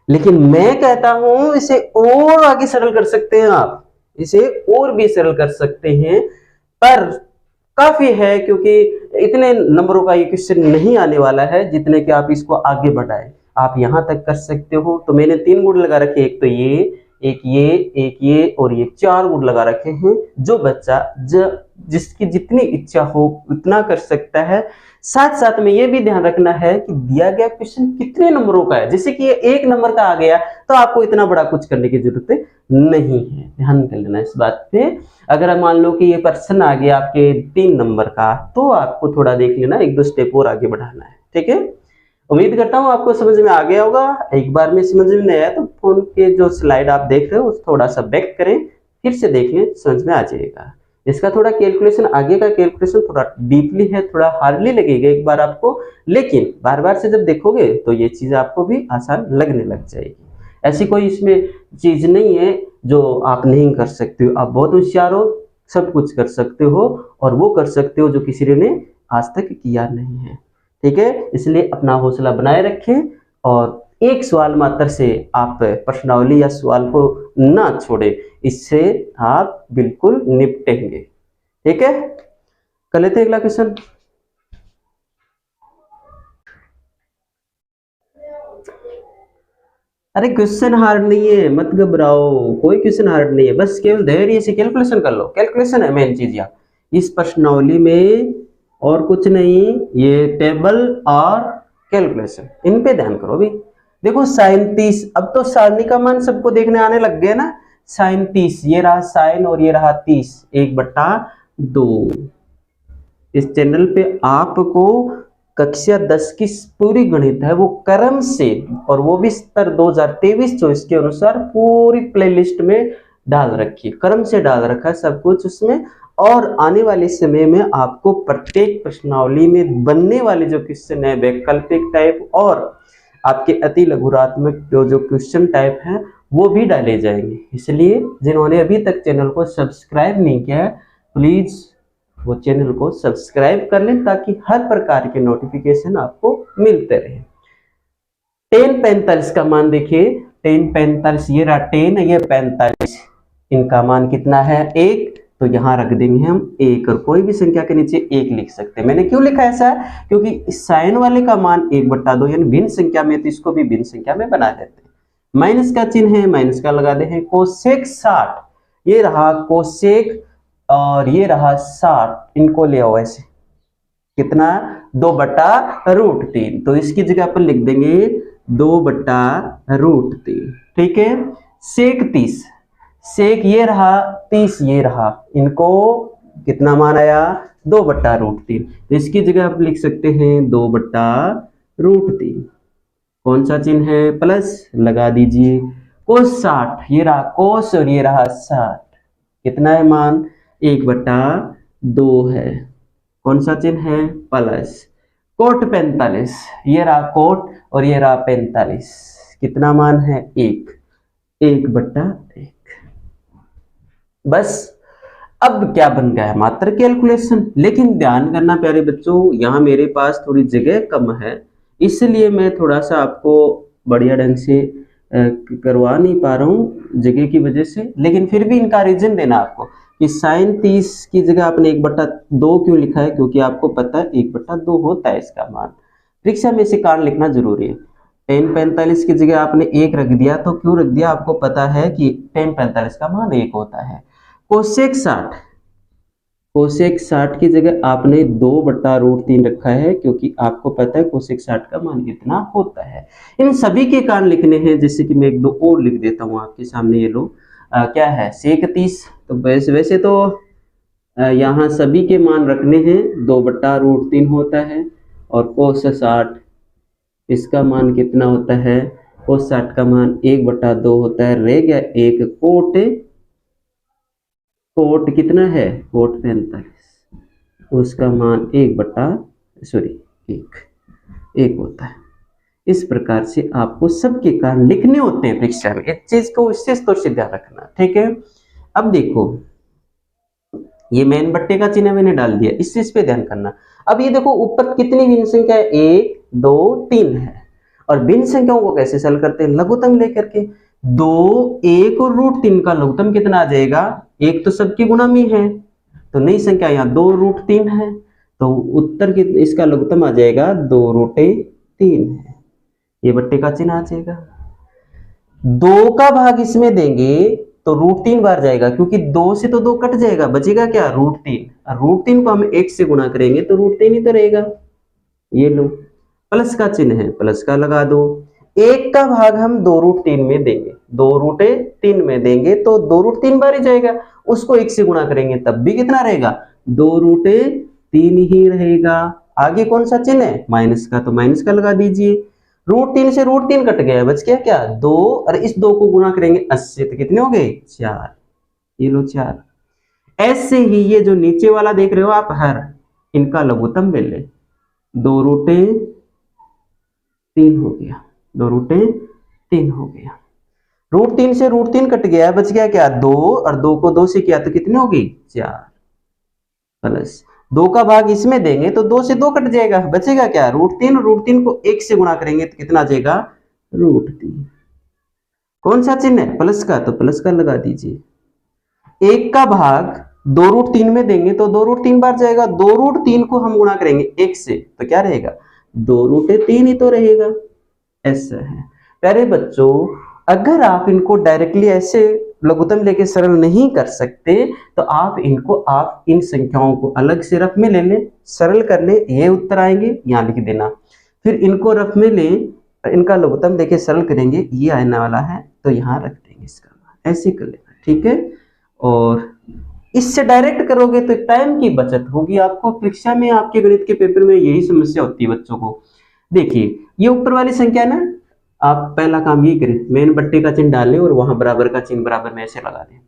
लेकिन मैं कहता हूं इसे और आगे सरल कर सकते हैं आप, इसे और भी सरल कर सकते हैं, पर काफी है क्योंकि इतने नंबरों का ये क्वेश्चन नहीं आने वाला है जितने कि आप इसको आगे बढ़ाएं। आप यहां तक कर सकते हो। तो मैंने 3 गुण लगा रखे, एक तो ये, एक ये, एक ये और ये, 4 गुण लगा रखे हैं। जो बच्चा जिसकी जितनी इच्छा हो उतना कर सकता है। साथ साथ में ये भी ध्यान रखना है कि दिया गया क्वेश्चन कितने नंबरों का है। जैसे कि ये 1 नंबर का आ गया तो आपको इतना बड़ा कुछ करने की जरूरत नहीं है, ध्यान कर लेना इस बात पे। अगर मान लो कि ये प्रश्न आ गया आपके 3 नंबर का, तो आपको थोड़ा देख लेना, 1-2 स्टेप और आगे बढ़ाना है, ठीक है। उम्मीद करता हूँ आपको समझ में आ गया होगा। एक बार में समझ में नहीं आया तो फोन के जो स्लाइड आप देख रहे हो थोड़ा सा बैक करें, फिर से देख लें, समझ में आ जाएगा। इसका थोड़ा कैलकुलेशन, आगे का कैलकुलेशन थोड़ा डीपली है, थोड़ा हार्डली लगेगा एक बार आपको, लेकिन बार बार से जब देखोगे तो ये चीज आपको भी आसान लगने लग जाएगी। ऐसी कोई इसमें चीज नहीं है जो आप नहीं कर सकते हो। आप बहुत होशियार हो, सब कुछ कर सकते हो, और वो कर सकते हो जो किसी ने आज तक किया नहीं है, ठीक है। इसलिए अपना हौसला बनाए रखें और एक सवाल मात्र से आप प्रश्नावली या सवाल को ना छोड़े, इससे आप बिल्कुल निपटेंगे, ठीक है। कर लेते हैं अगला क्वेश्चन। अरे क्वेश्चन हार्ड नहीं है, मत घबराओ, कोई क्वेश्चन हार्ड नहीं है, बस केवल धैर्य से कैलकुलेशन कर लो। कैलकुलेशन है मेन चीज यहाँ इस प्रश्नावली में, और कुछ नहीं। ये टेबल और कैलकुलेशन, इन पे ध्यान करो भी। देखो sin 30, अब तो सारणी का मान सबको देखने आने लग गए ना। sin 30, ये रहा sin और ये रहा 30, 1/2। इस चैनल पे आपको कक्षा 10 की पूरी गणित है वो क्रम से, और वो भी स्तर 2023-24 के अनुसार पूरी प्लेलिस्ट में डाल रखी है, क्रम से डाल रखा है सब कुछ उसमें। और आने वाले समय में आपको प्रत्येक प्रश्नावली में बनने वाले जो क्वेश्चन है वैकल्पिक टाइप और आपके अति लघुरात्मक जो क्वेश्चन टाइप है वो भी डाले जाएंगे। इसलिए जिन्होंने अभी तक चैनल को सब्सक्राइब नहीं किया है, प्लीज वो चैनल को सब्सक्राइब कर लें ताकि हर प्रकार के नोटिफिकेशन आपको मिलते रहे। 1045 का मान देखिए, 1045, ये रहा 10, ये 45, इनका मान कितना है, 1। तो यहां रख देंगे हम 1, और कोई भी संख्या के नीचे 1 लिख सकते हैं। मैंने क्यों लिखा ऐसा, क्योंकि साइन वाले का मान 1/2 यानी भिन्न संख्या में, तो इसको भी भिन्न संख्या में बना देते हैं। माइनस का चिन्ह है, माइनस का लगा दे हैं। कोसेक 60, ये रहा कोसेक और ये रहा 60, इनको ले आओ ऐसे, कितना, 2/√3। तो इसकी जगह पर लिख देंगे 2/√3, ठीक है। सेक 30, सेक ये रहा 30, ये रहा, इनको कितना मान आया, 2/√3। तो इसकी जगह आप लिख सकते हैं 2/√3। कौन सा चिन्ह है, प्लस लगा दीजिए। कोस 60, ये रहा कोस और ये रहा 60, कितना है मान, 1/2 है। कौन सा चिन्ह है, प्लस। कोट 45, ये रहा कोट और ये रहा 45, कितना मान है, 1/1। बस अब क्या बन गया है, मात्र कैलकुलेशन। लेकिन ध्यान करना प्यारे बच्चों, यहाँ मेरे पास थोड़ी जगह कम है, इसलिए मैं थोड़ा सा आपको बढ़िया ढंग से करवा नहीं पा रहा हूँ जगह की वजह से। लेकिन फिर भी इनका रीजन देना आपको कि sin 30 की जगह आपने 1/2 क्यों लिखा है, क्योंकि आपको पता है 1/2 होता है इसका मान। परीक्षा में इसे कारण लिखना जरूरी है। tan45 की जगह आपने 1 रख दिया, तो क्यों रख दिया? आपको पता है कि tan45 का मान 1 होता है। कोसेक 60 की जगह आपने 2/√3 रखा है, क्योंकि आपको पता है कोसेक 60 का मान कितना होता है। इन सभी के मान लिखने हैं, जैसे कि मैं 1-2 और लिख देता हूँ आपके सामने। ये लो क्या है, sec30। तो वैसे तो यहाँ सभी के मान रखने हैं, 2/√3 होता है, और कोस 60 इसका मान कितना होता है? कोस 60 का मान 1/2 होता है। रह गया एक कोट कितना है? कोट 45, उसका मान 1 होता है। इस प्रकार से आपको सबके कारण लिखने होते हैं परीक्षा में। इस चीज को विशेष तौर से ध्यान रखना, ठीक है। अब देखो, ये मेन बट्टे का चिन्ह मैंने डाल दिया, इस चीज पे ध्यान करना। अब ये देखो ऊपर कितनी भिन्न संख्या है? 1 2 3 है। और भिन्न संख्याओं को कैसे हल करते हैं? लघुत्तम लेकर के। 2 1 और √3 का लघुत्तम कितना आ जाएगा? 1 तो सबकी गुणा में है, तो नई संख्या यहाँ 2√3 है, तो उत्तर की इसका लघुत्तम आ जाएगा 2√3 है। ये बट्टे का चिन्ह आ जाएगा। 2 का भाग इसमें देंगे तो √3 बार जाएगा, क्योंकि 2 से तो 2 कट जाएगा, बचेगा क्या? √3। √3 को हम 1 से गुणा करेंगे तो √3 ही तो रहेगा। ये लो, प्लस का चिन्ह है, प्लस का लगा दो। 1 का भाग हम 2√3 में देंगे, 2√3 में देंगे तो 2√3 बार ही जाएगा। उसको 1 से गुणा करेंगे तब भी कितना रहेगा? 2√3 ही रहेगा। आगे कौन सा चिन्ह है? माइनस का, तो माइनस का लगा दीजिए। √3 से √3 कट गया, बच गया क्या? 2, और इस 2 को गुणा करेंगे 80 तो कितने हो गए? 4। ये लो 4। ऐसे ही ये जो नीचे वाला देख रहे हो आप हर, इनका लघुत्तम ले ले। 2√3 हो गया, 2√3 हो गया। √3 से √3 कट गया, बच गया क्या? 2, और 2 को 2 से किया तो कितनी हो गई? 4। प्लस 2 का भाग इसमें देंगे तो 2 से 2 कट जाएगा, बचेगा क्या? √3। √3 को 1 से गुणा करेंगे तो कितना आ जाएगा? √3। कौन सा चिन्ह है? प्लस का, तो प्लस का लगा दीजिए। 1 का भाग 2√3 में देंगे तो 2√3 बार जाएगा। 2√3 को हम गुणा करेंगे 1 से तो क्या रहेगा? 2√3 ही तो रहेगा। ऐसा है प्यारे बच्चों, अगर आप इनको डायरेक्टली ऐसे लघुत्तम लेके सरल नहीं कर सकते तो आप इन संख्याओं को अलग से रफ में ले लें, सरल कर ले, ये उत्तर आएंगे, यहाँ लिख देना। फिर इनको रफ में ले, इनका लघुत्तम लेके सरल करेंगे, ये आने वाला है तो यहाँ रख देंगे इसका, ऐसे कर लेना, ठीक है। और इससे डायरेक्ट करोगे तो टाइम की बचत होगी आपको। परीक्षा में आपके गणित के पेपर में यही समस्या होती है बच्चों को। देखिए ये ऊपर वाली संख्या ना, आप पहला काम ये करें, मेन बट्टे का चिन्ह डालें और वहां बराबर का चिन्ह बराबर में ऐसे लगा दें।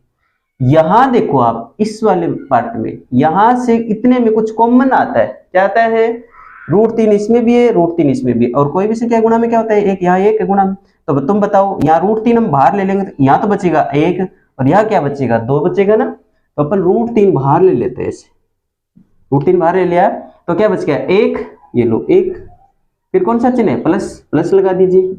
यहां देखो आप इस वाले पार्ट में, यहां से इतने में कुछ कॉमन आता है, क्या आता है? √3 इसमें भी है, √3 इसमें भी, और कोई भी संख्या गुणा में क्या होता है? 1, यहाँ 1 गुणा में, तो तुम बताओ, यहाँ √3 हम बाहर ले लेंगे तो यहाँ तो बचेगा 1, और यहाँ क्या बचेगा? 2 बचेगा ना, तो अपन √3 बाहर ले लेते हैं। ऐसे √3 बाहर ले लिया तो क्या बच गया? 1, ये लो 1। फिर कौन सा चिन्ह है? प्लस, प्लस लगा दीजिए।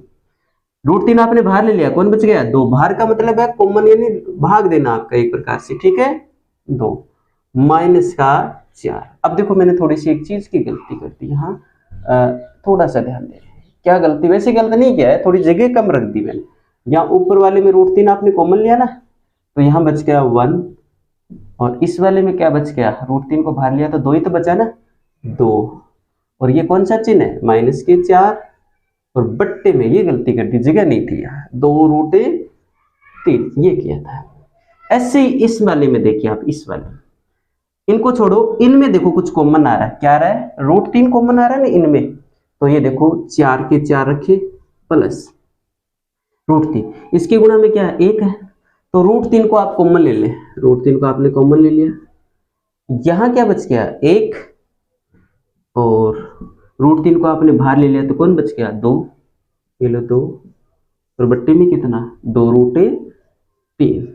√3 आपने बाहर ले लिया, कौन बच गया? 2। बाहर का मतलब है कॉमन, यानी भाग देना आपका एक प्रकार से, ठीक है। 2 माइनस का 4। अब देखो मैंने थोड़ी सी एक चीज की गलती कर दी यहाँ, थोड़ा सा ध्यान दें। क्या गलती? वैसे गलत नहीं किया है, थोड़ी जगह कम रख दी मैंने। यहाँ ऊपर वाले में √3 आपने कॉमन लिया ना, तो यहाँ बच गया 1, और इस वाले में क्या बच गया? √3 को बाहर लिया तो 2 ही तो बचा ना, 2। और ये कौन सा चिन्ह है? माइनस के 4। और बट्टे में ये गलती कर दी, जगह नहीं थी यहाँ, 2√3 ये किया था। ऐसे ही इस वाले में देखिए आप, इस वाले, इनको छोड़ो, इनमें देखो कुछ कॉमन आ रहा है। क्या आ रहा है? √3 कॉमन आ रहा है ना इनमें, तो ये देखो 4 के 4 रखे प्लस √3, इसके गुणा में क्या है? 1 है, तो √3 को आप कॉमन ले लें। √3 को आपने कॉमन ले लिया, यहां क्या बच गया? 1, और √3 को आपने बाहर ले लिया तो कौन बच गया? 2, ये लो 2, और बट्टे में कितना? 2√3।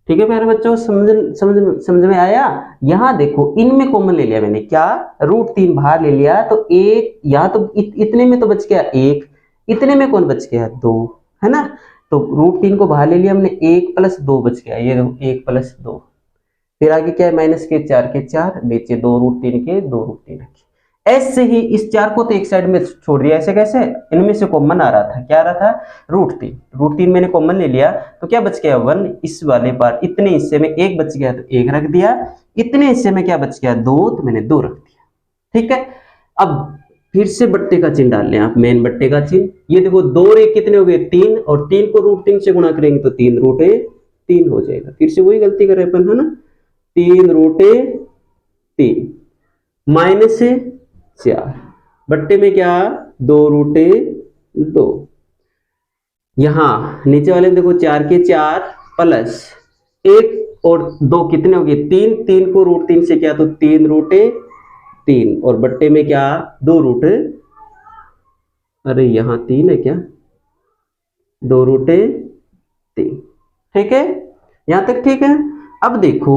ठीक है प्यारे बच्चों, समझ में आया? यहां देखो इनमें कॉमन ले लिया मैंने, क्या? √3 बाहर ले लिया तो 1, यहाँ तो इतने में तो बच गया 1, इतने में कौन बच गया? 2, है ना। तो √3 को बाहर ले लिया हमने, 1 + 2 बच गया, ये 1 + 2। फिर आगे क्या है? माइनस के 4 के 4, नीचे 2√3 के 2√3 रखे। ऐसे ही इस 4 को तो एक साइड में छोड़ दिया, ऐसे कैसे, इनमें से कॉमन आ रहा था, क्या आ रहा था, √3, √3 मैंने कॉमन ले लिया तो क्या बच गया 1, इस वाले पार्ट इतने हिस्से में 1 बच गया तो 1 रख दिया, इतने हिस्से में क्या बच गया 2, तो मैंने 2 रख दिया। ठीक है, अब फिर से बट्टे का चिन्ह डाल लें आप, मेन बट्टे का चिन्ह। ये देखो 2 और 1 कितने हो गए 3, और 3 को √3 से गुणा करेंगे तो 3 हो जाएगा। फिर से वही गलती कर रहे अपन, है ना, 3 माइनस 4 बट्टे में क्या 2 यहां नीचे वाले में देखो 4 के 4 प्लस 1 और 2 कितने हो गए 3 को √3 से क्या तो 3 और बट्टे में क्या 2 अरे यहां 3 है क्या, 2 √3। ठीक है, यहां तक ठीक है। अब देखो,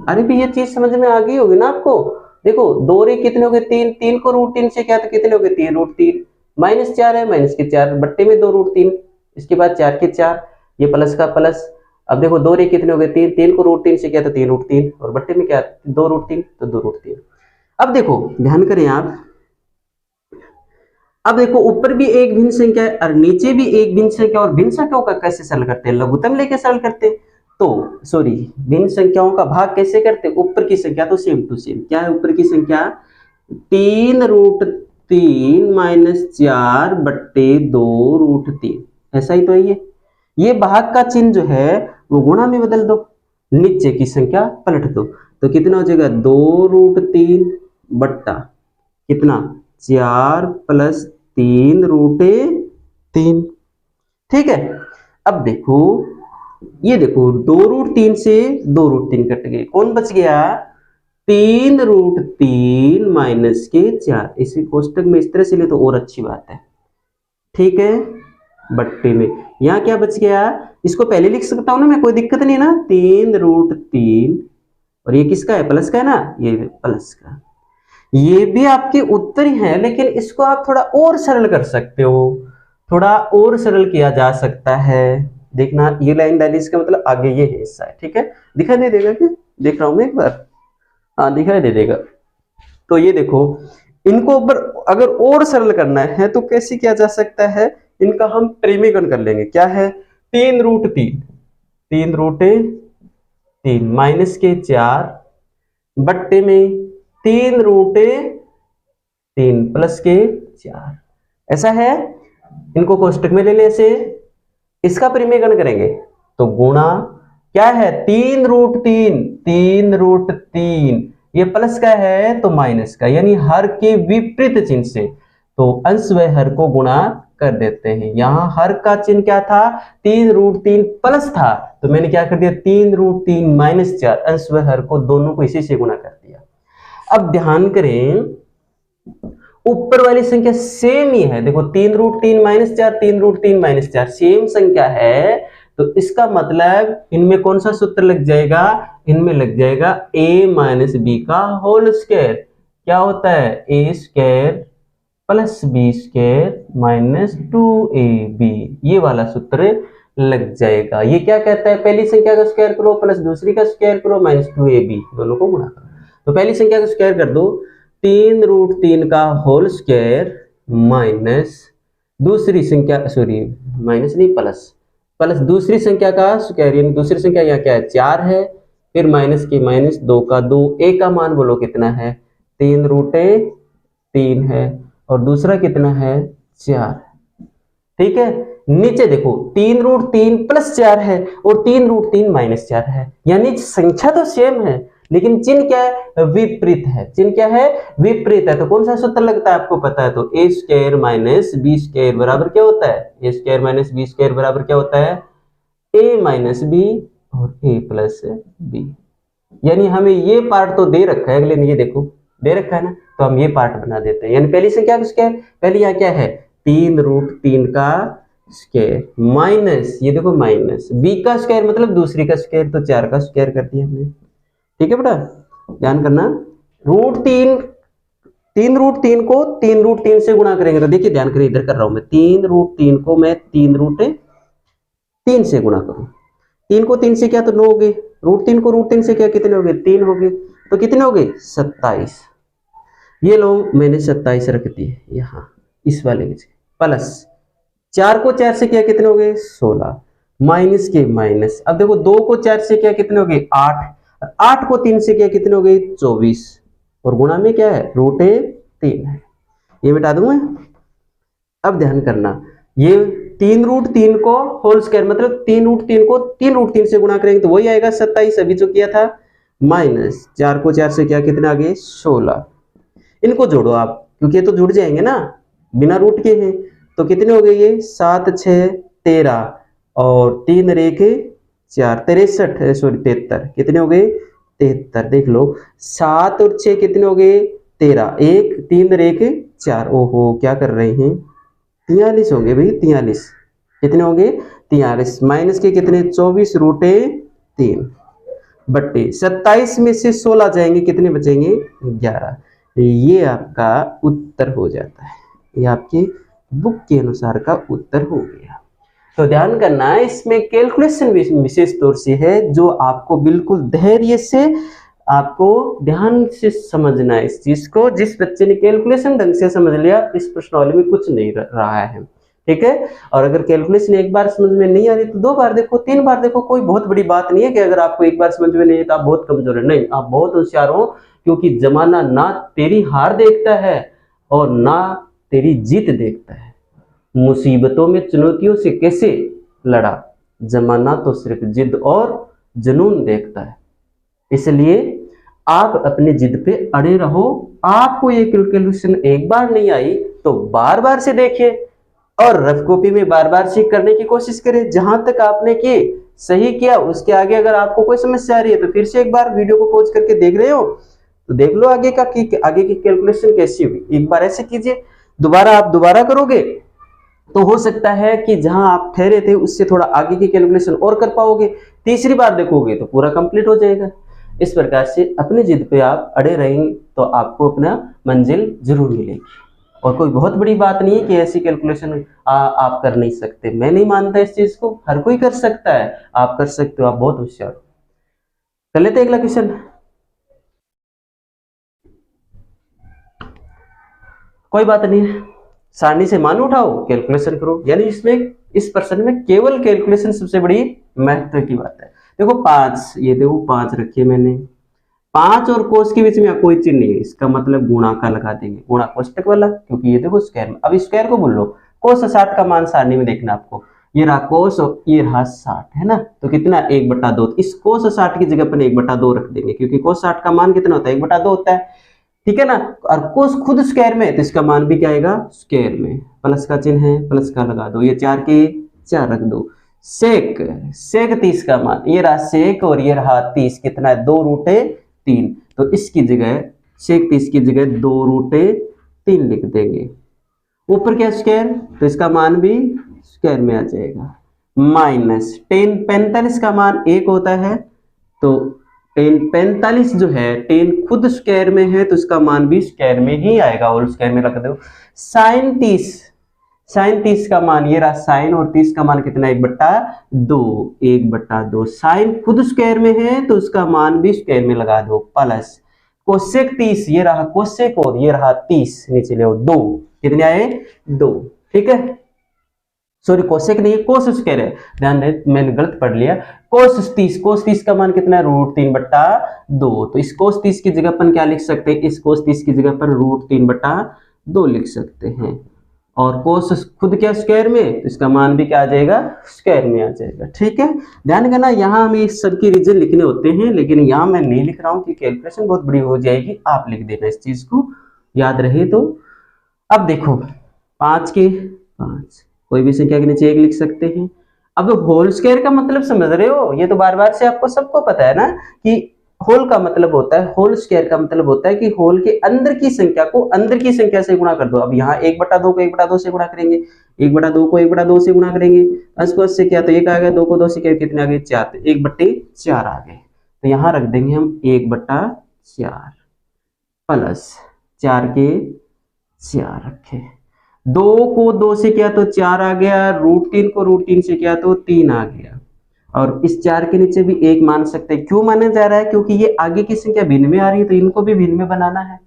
अरे भी ये चीज समझ में आ गई होगी ना आपको। देखो 2 और 1 कितने हो गए 3 को √3 से क्या तो कितने हो गए 3 √3, माइनस 4 है, माइनस के 4 बट्टे में 2 √3, इसके बाद 4 के 4, ये प्लस का प्लस। अब देखो 2 और 1 कितने हो गए 3 को √3 से क्या तो 3 √3, और बट्टे में क्या 2 √3 तो 2 √3। अब देखो ध्यान करें आप, अब देखो ऊपर भी एक भिन्न संख्या है और नीचे भी एक भिन्न संख्या, और भिन्न संख्याओं का कैसे सरल करते हैं, लघुत्तम लेके सरल करते हैं। तो सॉरी, भिन्न संख्याओं का भाग कैसे करते हैं, ऊपर की संख्या तो सेम टू सेम, क्या है ऊपर की संख्या 3 √3 माइनस 4 बट्टे 2 √3, ऐसा ही तो है ये भाग का चिन्ह जो है वो गुणा में बदल दो, नीचे की संख्या पलट दो, तो कितना हो जाएगा 2 √3 बट्टा कितना 4 प्लस 3 √3। ठीक है, अब देखो ये देखो 2 √3 से 2 √3 कट गए, कौन बच गया 3 √3 माइनस के 4, इसी कोष्टक में इस तरह से ले तो और अच्छी बात है। ठीक है, बट्टे में यहां क्या बच गया, इसको पहले लिख सकता हूं ना मैं, कोई दिक्कत नहीं है ना, 3 √3 और ये किसका है प्लस का है ना, ये प्लस का, ये भी आपके उत्तर ही है, लेकिन इसको आप थोड़ा और सरल कर सकते हो, थोड़ा और सरल किया जा सकता है। देखना ये लाइन डाली, इसका मतलब आगे ये हिस्सा है। ठीक है, दिखाई दे देगा क्या, देख रहा हूं मैं एक बार, हाँ दिखाई दे देगा। तो ये देखो, इनको ऊपर अगर और सरल करना है तो कैसे किया जा सकता है, इनका हम परिमेयकरण कर लेंगे। क्या है 3 √3 माइनस के 4 बट्टे में 3 √3 प्लस के 4, ऐसा है। इनको कोष्टक में ले ले, ऐसे इसका परिमेयकरण करेंगे तो गुणा क्या है 3 √3 ये प्लस का है तो माइनस का, यानी हर के विपरीत चिन्ह से, तो अंश व हर को गुणा कर देते हैं। यहां हर का चिन्ह क्या था 3 √3 प्लस था, तो मैंने क्या कर दिया 3 √3 माइनस 4, अंश व हर को दोनों को इसी से गुणा कर दिया। अब ध्यान करें, ऊपर वाली संख्या सेम ही है, देखो 3 √3 माइनस 4 3 √3 माइनस 4 सेम संख्या है, तो इसका मतलब इनमें कौन सा सूत्र लग जाएगा, इनमें लग जाएगा a माइनस बी का होल स्क्वायर। क्या होता है a square plus B square minus 2ab, ये वाला सूत्र लग जाएगा। ये क्या कहता है, पहली संख्या का स्क्वायर करो प्लस दूसरी का स्क्वायर करो माइनस 2ab, दोनों को गुणा करो। तो पहली संख्या का स्क्वायर कर दो 3 √3 का होल स्क्वायर माइनस दूसरी संख्या, सॉरी माइनस नहीं प्लस दूसरी संख्या का स्क्वायर, यानी दूसरी संख्या यहाँ क्या है 4 है, फिर माइनस की माइनस 2 का 2, a का मान बोलो कितना है 3 है, और दूसरा कितना है 4। ठीक है, नीचे देखो 3 √3 प्लस 4 है और 3 √3 माइनस 4 है, यानी संख्या तो सेम है लेकिन चिन्ह क्या है विपरीत है। चिन्ह क्या है विपरीत है, तो कौन सा सूत्र लगता है आपको पता है, तो a square minus B square बराबर क्या होता है, a square minus B square बराबर क्या होता है a माइनस बी और a प्लस बी। यानी हमें ये पार्ट तो दे रखा है, अगले ने ये देखो दे रखा है ना, तो हम ये पार्ट बना देते हैं। यानी पहली संख्या का स्क्वायर, पहली यहाँ क्या है 3 √3 का स्क्वायर माइनस ये देखो माइनस b का स्क्वायर मतलब दूसरी का स्क्वायर, तो 4 का स्क्वायर कर दिया हमने। ठीक है बेटा, ध्यान करना, तीन रूट तीन को 3 √3 से गुणा करेंगे, तो देखिए ध्यान करिए इधर कर रहा हूं मैं, 3 √3 को मैं 3 √3 से गुणा करूं, 3 को 3 से क्या तो 9 हो गए, √3 को √3 से क्या कितने हो गए 3 हो गए, तो कितने हो गए 27। ये लो मैंने 27 रख दिए यहाँ इस वाले के प्लस 4 को 4 से क्या कितने हो गए 16 माइनस के माइनस। अब देखो 2 को 4 से क्या कितने हो गए 8, 8 को 3 से क्या कितने हो गए 24 और गुणा में क्या है √3 है। ये मिटा दूं मैं। अब ध्यान करना ये 3√3 को होल स्क्वायर मतलब 3√3 को 3√3 से गुणा करेंगे तो वही आएगा 27 अभी जो किया था माइनस 4 को 4 से क्या कितने आ गए 16। इनको जोड़ो आप क्योंकि ये तो जुड़ जाएंगे ना बिना रूट के हैं तो कितने हो गए ये 7 6 13 और 3 रेखे 4 63 सॉरी 73 कितने हो गए 73 देख लो 7 और 6 कितने हो गए 13 1 3 रेखे 4 ओहो क्या कर रहे हैं 43 होंगे भाई 43 कितने होंगे 43 माइनस के कितने 24√3 बट्टे 27 में से 16 जाएंगे कितने बचेंगे 11। ये आपका उत्तर हो जाता है ये आपके बुक के अनुसार का उत्तर हो गया। तो ध्यान करना है इसमें कैलकुलेशन विशेष तौर से है जो आपको बिल्कुल धैर्य से आपको ध्यान से समझना है इस चीज को। जिस बच्चे ने कैलकुलेशन ढंग से समझ लिया इस प्रश्नावली में कुछ नहीं रहा है ठीक है। और अगर कैलकुलेशन एक बार समझ में नहीं आ रही तो 2 बार देखो 3 बार देखो कोई बहुत बड़ी बात नहीं है कि अगर आपको एक बार समझ में नहीं है तो आप बहुत कमजोर है नहीं आप बहुत होशियार हो क्योंकि जमाना ना तेरी हार देखता है और ना तेरी जीत देखता है। मुसीबतों में चुनौतियों से कैसे लड़ा जमाना तो सिर्फ जिद और जुनून देखता है। इसलिए आप अपने जिद पे अड़े रहो। आपको ये कैलकुलेशन एक बार नहीं आई तो बार बार से देखिए और रफ कॉपी में बार बार चेक करने की कोशिश करें। जहां तक आपने की सही किया उसके आगे अगर आपको कोई समस्या आ रही है तो फिर से एक बार वीडियो को पॉज करके देख रहे हो तो देख लो आगे की कैलकुलेशन कैसी हुई। एक बार ऐसे कीजिए दोबारा आप दोबारा करोगे तो हो सकता है कि जहां आप ठहरे थे उससे थोड़ा आगे की कैलकुलेशन और कर पाओगे। तीसरी बार देखोगे तो पूरा कंप्लीट हो जाएगा। इस प्रकार से अपनी जिद पे आप अड़े रहेंगे तो आपको अपना मंजिल जरूर मिलेगी। और कोई बहुत बड़ी बात नहीं है कि ऐसी कैलकुलेशन आप कर नहीं सकते। मैं नहीं मानता इस चीज को हर कोई कर सकता है आप कर सकते हो आप बहुत होशियार हो। कर लेते अगला क्वेश्चन। कोई बात नहीं है सारणी से मान उठाओ कैलकुलेशन करो यानी इसमें इस प्रश्न में केवल कैलकुलेशन सबसे बड़ी महत्व की बात है। देखो 5 ये देखो 5 रखिए मैंने 5 और कोस के बीच में कोई चिन्ह नहीं है इसका मतलब गुणा का लगा देंगे गुणा कोष्टक वाला क्योंकि ये देखो स्क्वायर में। अब स्क्वायर को बोल लो कोस 60 का मान सारणी में देखना आपको ये रहा कोस और ये रहा 60 है ना तो कितना 1/2 इस कोस 60 की जगह पर 1/2 रख देंगे क्योंकि कोस 60 का मान कितना होता है 1/2 होता है ठीक है ना। और कोस खुद स्क्वायर में तो इसका मान भी क्या आएगा स्क्वायर में प्लस का चिन्ह है प्लस का लगा दो ये 4 के 4 रख दो सेक सेक 30 का मान ये रहा सेक और ये रहा 30 कितना है 2√3 तो इसकी जगह सेक 30 की जगह 2√3 लिख देंगे। ऊपर क्या स्क्वायर तो इसका मान भी स्क्वायर में आ जाएगा माइनस 10 45 का मान 1 होता है तो 10 45 जो है 10 खुद स्क्वायर में है तो इसका मान भी स्क्वायर में ही आएगा और स्क्वायर में रख दो। साइन 30 का मान ये रहा साइन और 30 का मान कितना 1/2 साइन खुद स्क्वायर में है तो उसका मान भी स्क्वायर में लगा दो प्लस कोसेक 30 ये रहा कोसेक और ये रहा 30 नीचे ले 2 कितने आए 2 ठीक है सॉरी कोसेक नहीं है कोस स्क्वायर है ध्यान दे मैंने गलत पढ़ लिया कोस 30 का मान कितना है √3/2 तो इस कोस 30 की जगह पर क्या लिख सकते हैं इस कोस 30 की जगह पर √3/2 लिख सकते हैं और कोस खुद क्या स्क्वायर में तो इसका मान भी क्या आ जाएगा स्क्वायर में आ जाएगा ठीक है। ध्यान करना यहाँ हमें सबके रीजन लिखने होते हैं लेकिन यहाँ मैं नहीं लिख रहा हूँ कि कैलकुलेशन बहुत बड़ी हो जाएगी आप लिख देना इस चीज को याद रहे तो। अब देखो 5 के 5 कोई भी संख्या के नीचे 1 लिख सकते हैं। अब होल स्क्वायर का मतलब समझ रहे हो ये तो बार बार से आपको सबको पता है ना कि होल का मतलब होता है होल स्क्वायर का मतलब होता है कि होल के अंदर की संख्या को अंदर की संख्या से गुणा कर दो। अब यहाँ 1/2 को 1/2 से गुणा करेंगे 1/2 को 1/2 से गुणा करेंगे अंश को से क्या तो 1 आ गया 2 को 2 से क्या कितने आ गए 4 तो 1/4 आ गए तो यहाँ रख देंगे हम 1/4 प्लस 4 के 4 रखे 2 को 2 से क्या तो 4 आ गया √3 को √3 से क्या तो 3 आ गया और इस 4 के नीचे भी 1 मान सकते हैं। क्यों माना जा रहा है क्योंकि ये आगे की संख्या भिन्न में आ रही है तो इनको भी भिन्न में बनाना है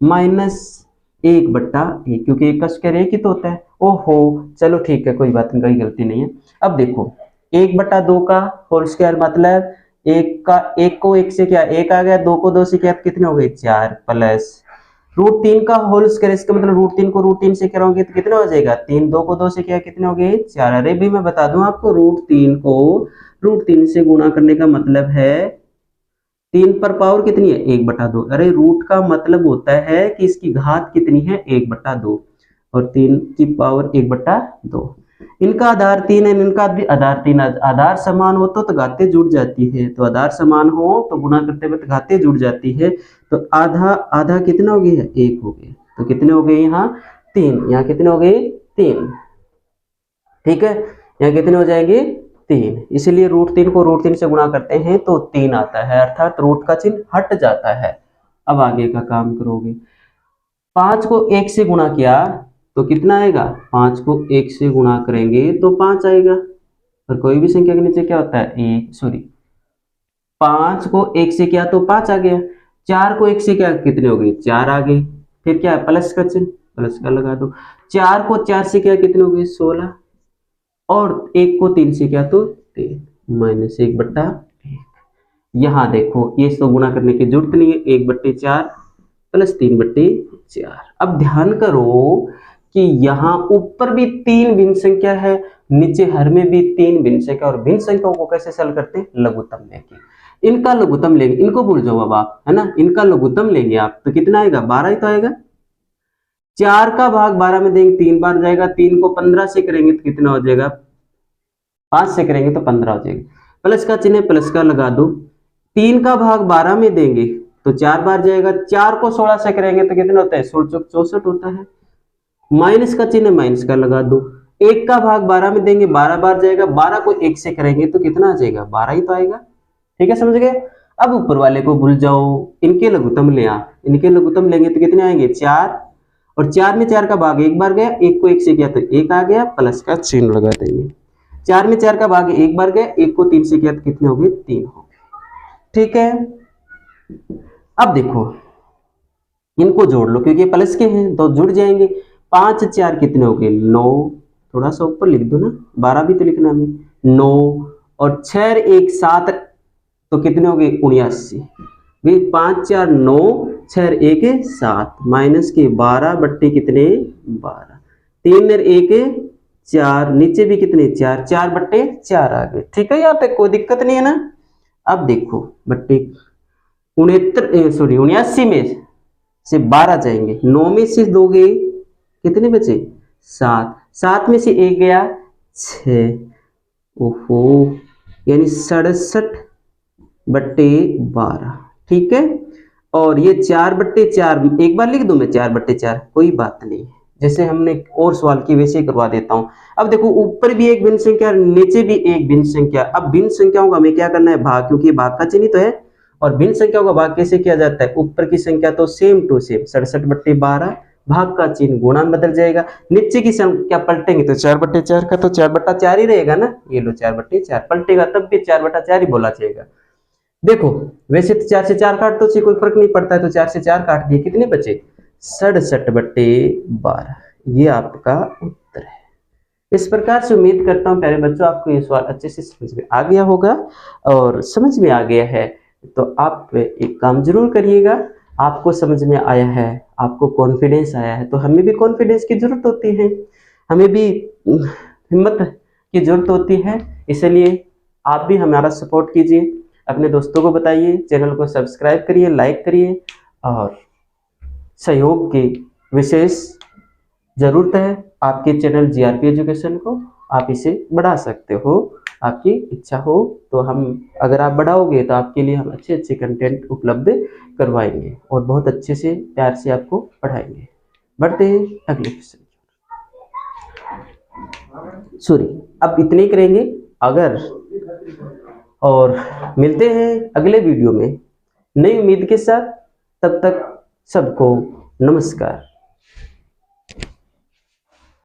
माइनस 1/1, क्योंकि 1 का स्क्वायर 1 ही तो होता है। ओहो, चलो ठीक है, कोई बात नहीं, कोई गलती नहीं है। अब देखो 1/2 का होल स्क्वायर मतलब 1 को 1 से क्या 1 आ गया, 2 को 2 से क्या कितने हो गए 4, प्लस √3 का होल स्क्वायर, इसका मतलब √3 को √3 से कराओगे तो कितना हो जाएगा 3, 2 को 2 से क्या कितने हो गए 4। अरे भी मैं बता दूं आपको, √3 को √3 से गुणा करने का मतलब है 3 पर पावर कितनी है 1/2। अरे रूट का मतलब होता है कि इसकी घात कितनी है 1/2, और 3 की पावर 1/2। इनका आधार 3 है, इनका भी आधार 3। आधार समान हो तो घातें जुड़ जाती है, तो आधार समान हो तो गुणा करते वक्त घातें जुड़ जाती है। तो आधा आधा कितना हो गया 1 हो गया, तो कितने हो गए यहाँ 3, यहाँ कितने हो गए 3। ठीक है, यहाँ कितने हो जाएंगे 3, इसलिए √3 को √3 से गुणा करते हैं तो 3 आता है, अर्थात रूट का चिन्ह हट जाता है। अब आगे का काम करोगे, 5 को 1 से गुणा किया तो कितना आएगा, 5 को 1 से गुणा करेंगे तो 5 आएगा, और कोई भी संख्या के नीचे क्या होता है 5 को 1 से किया तो 5 आ गया, 4 को 1 से क्या कितने हो गए 4 आ गए, फिर क्या है प्लस का चिन्ह, प्लस का लगा दो। 4 को 4 से क्या कितने हो गए 16, और 1 को 3 से क्या तो 3, माइनस 1/1। यहाँ देखो ये तो गुणा करने की जरूरत नहीं है, 1/4 प्लस 3/4। अब ध्यान करो कि यहाँ ऊपर भी 3 भिन्न संख्या है, नीचे हर में भी 3 भिन्न संख्या, और भिन्न संख्याओं को कैसे सॉल्व करते हैं लघुत्तम लेके। इनका लघुत्तम लेंगे, इनको भूल जाओ अब आप, है ना, इनका लघुत्तम लेंगे आप तो कितना आएगा 12 ही तो आएगा। 4 का भाग 12 में देंगे 3 बार जाएगा, 3 को 15 से करेंगे तो कितना हो जाएगा 5 से करेंगे तो 15 हो जाएगा, प्लस का चिन्ह प्लस का लगा दो। 3 का भाग 12 में देंगे तो 4 बार जाएगा, 4 को 16 से करेंगे तो कितना होता है 16 64 होता है, माइनस का चिन्ह माइनस का लगा दो। 1 का भाग 12 में देंगे 12 बार जाएगा, 12 को 1 से करेंगे तो कितना आ जाएगा 12 ही तो आएगा। ठीक है, समझ गए। अब ऊपर वाले को भूल जाओ, इनके लघुत्तम ले आ, इनके लघुत्तम लेंगे तो कितने आएंगे 4, और 4 में 4 का भाग 1 बार गया, 1 को 1 से किया तो 1 आ गया, प्लस का चिन्ह लगा देंगे। 4 में 4 का भाग 1 बार गया, 1 को 3 से किया तो कितने हो गए 3 हो गए। ठीक है, अब देखो इनको जोड़ लो क्योंकि प्लस के हैं तो जुड़ जाएंगे। 5 4 कितने हो गए 9, थोड़ा सा ऊपर लिख दो ना, 12 भी तो लिखना है 9, और 6 1 7 तो कितने हो गए 79। 5 4 9, 6 1 7, माइनस के 12 बट्टे कितने 12, 3 1 4, नीचे भी कितने 4, 4/4 आ गए। ठीक है, यहाँ तक कोई दिक्कत नहीं है ना। अब देखो बट्टे 79 में से 12 जाएंगे, 9 में से 2 गए कितने बचे 7, 7 में से 1 गया 6, ओहो, यानी 67/12। ठीक है, और ये 4/4 एक बार लिख दूं मैं 4/4, कोई बात नहीं, जैसे हमने और सवाल की वैसे ही करवा देता हूं। अब देखो ऊपर भी एक भिन्न संख्या, नीचे भी एक भिन्न संख्या। अब भिन्न संख्याओं का हमें क्या करना है भाग, क्योंकि भाग का चिन्ह तो है, और भिन्न संख्याओं का भाग कैसे किया जाता है, ऊपर की संख्या तो सेम टू सेम 67/12, भाग का चिन्ह गुणा बदल जाएगा, नीचे की संख्या पलटेंगे तो 4/4 का तो 4/4 ही रहेगा ना, ये लो 4/4 पलटेगा तब भी 4/4 ही बोला जाएगा। देखो वैसे तो 4 से 4 काट तो कोई फर्क नहीं पड़ता है, तो 4 से 4 काट दिए, कितने बचे 67/12। ये आपका उत्तर है। इस प्रकार से उम्मीद करता हूं प्यारे बच्चों आपको ये सवाल अच्छे से समझ में आ गया होगा, और समझ में आ गया है तो आप एक काम जरूर करिएगा। आपको समझ में आया है, आपको कॉन्फिडेंस आया है, तो हमें भी कॉन्फिडेंस की जरूरत होती है, हमें भी हिम्मत की जरूरत होती है, इसलिए आप भी हमारा सपोर्ट कीजिए, अपने दोस्तों को बताइए, चैनल को सब्सक्राइब करिए, लाइक करिए, और सहयोग की विशेष जरूरत है आपके चैनल जीआरपी एजुकेशन को, आप इसे बढ़ा सकते हो, आपकी इच्छा हो तो हम, अगर आप बढ़ाओगे तो आपके लिए हम अच्छे अच्छे कंटेंट उपलब्ध करवाएंगे और बहुत अच्छे से प्यार से आपको पढ़ाएंगे। बढ़ते हैं अगले क्वेश्चन। सॉरी, अब इतने करेंगे अगर, और मिलते हैं अगले वीडियो में नई उम्मीद के साथ, तब तक सबको नमस्कार।